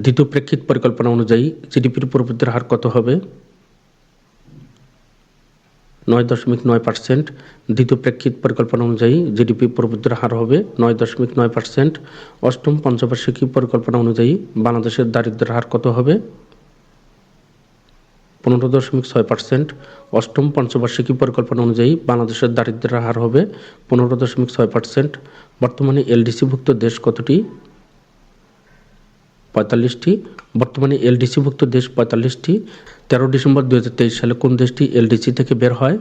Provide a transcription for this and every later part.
দ্বিতীয় প্রেক্ষিত পরিকল্পনা অনুযায়ী জিডিপির প্রবৃদ্ধির হার কত হবে? 9.9%। দ্বিতীয় প্রেক্ষিত পরিকল্পনা অনুযায়ী জিডিপি প্রবৃদ্ধির হার হবে 9.9%। অষ্টম পঞ্চবার্ষিকী পরিকল্পনা অনুযায়ী বাংলাদেশের দারিদ্র্যের হার কত হবে? 15.6%। অষ্টম পঞ্চবার্ষিকী পরিকল্পনা অনুযায়ী বাংলাদেশের দারিদ্র্যের হার হবে 15.6%। বর্তমানে এলডিসিভুক্ত দেশ কতটি? 45টি। বর্তমানে এলডিসিভুক্ত দেশ 45টি। 13 ডিসেম্বর 2023 সালে কোন দেশটি এলডিসি থেকে বের হয়?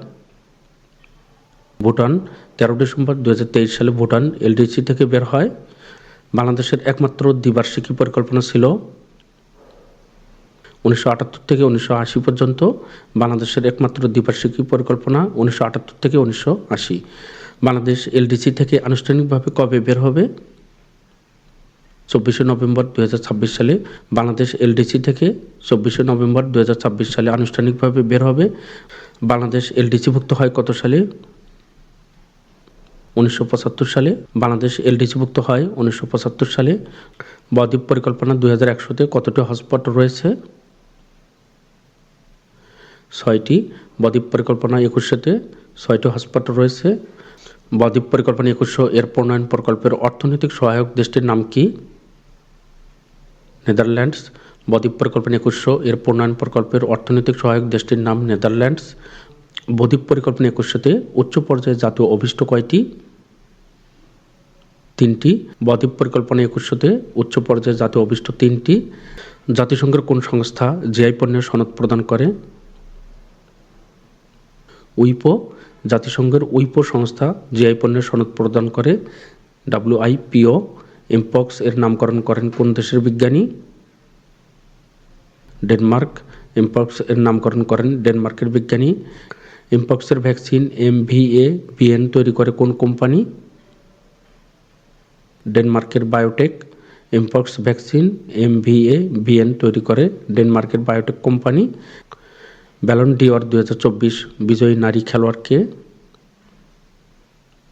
ভুটান। 13 ডিসেম্বর 2023 সালে ভুটান এলডিসি থেকে বের হয়। বাংলাদেশের একমাত্র দ্বিবার্ষিকী পরিকল্পনা ছিল 1978 থেকে 1980 পর্যন্ত। বাংলাদেশের একমাত্র দ্বিবার্ষিকী পরিকল্পনা 1978 থেকে 1980। বাংলাদেশ এলডিসি থেকে আনুষ্ঠানিকভাবে কবে বের হবে? 24শে নভেম্বর 2026 সালে বাংলাদেশ এলডিসি থেকে 24শে নভেম্বর 2026 সালে আনুষ্ঠানিকভাবে বের হবে। বাংলাদেশ এলডিসিভুক্ত হয় কত সালে? 1975 সালে। বাংলাদেশ এলডিসিভুক্ত হয় 1975 সালে। বদ্বীপ পরিকল্পনা 2100-তে কতটি হটস্পট রয়েছে? 6টি। বদ্বীপ পরিকল্পনা 2100-তে 6টি হটস্পট রয়েছে। বদ্বীপ পরিকল্পনা 2100 এর প্রণয়ন প্রকল্পের অর্থনৈতিক সহায়ক দেশটির নাম কি? নেদারল্যান্ডস। বদ্বীপ পরিকল্পনা 2100 এর প্রণয়ন প্রকল্পের অর্থনৈতিক সহায়ক দেশটির নাম নেদারল্যান্ডস। বদ্বীপ পরিকল্পনা 2100-তে উচ্চ পর্যায়ে জাতীয় অভিষ্ট কয়টি? 3টি। বদ্বীপ পরিকল্পনা 2100-তে উচ্চ পর্যায়ে জাতীয় অভিষ্ট 3টি। জাতিসংঘের কোন সংস্থা জিআই পণ্যের সনদ প্রদান করে? উইপো। জাতিসংঘের উইপো সংস্থা জিআই পণ্যের সনদ প্রদান করে। WIPO। এমপক্স এর নামকরণ করেন কোন দেশের বিজ্ঞানী? ডেনমার্ক। এমপক্স এর নামকরণ করেন ডেনমার্কের বিজ্ঞানী। এমপক্সের ভ্যাকসিন MVA-BN তৈরি করে কোন কোম্পানি? ডেনমার্কের বায়োটেক। এমপক্স ভ্যাকসিন MVA-BN তৈরি করে ডেনমার্কের বায়োটেক কোম্পানি। ব্যালন ডি'অর 2024 বিজয়ী নারী খেলোয়াড় কে?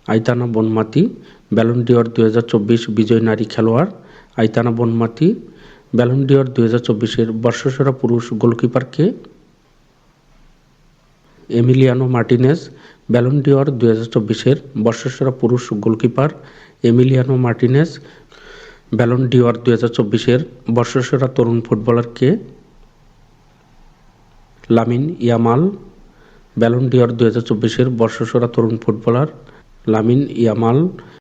আইতানা বনমাতি। ব্যালন ডি'অর 2024 বিজয়ী নারী খেলোয়াড় আইতানা বনমাতি। ব্যালন ডি'অর 2024-এর বর্ষসেরা পুরুষ গোলকিপার কে? Emiliano Martinez. ব্যালন ডি'অর 2024-এর বর্ষসেরা পুরুষ goalkeeper Emiliano Martinez. Ballon d'Or 2024-এর বর্ষসেরা তরুণ ফুটবলার কে? Lamine Yamal. ব্যালন ডি'অর 2024-এর বর্ষসেরা তরুণ ফুটবলার লামিন ইয়ামাল।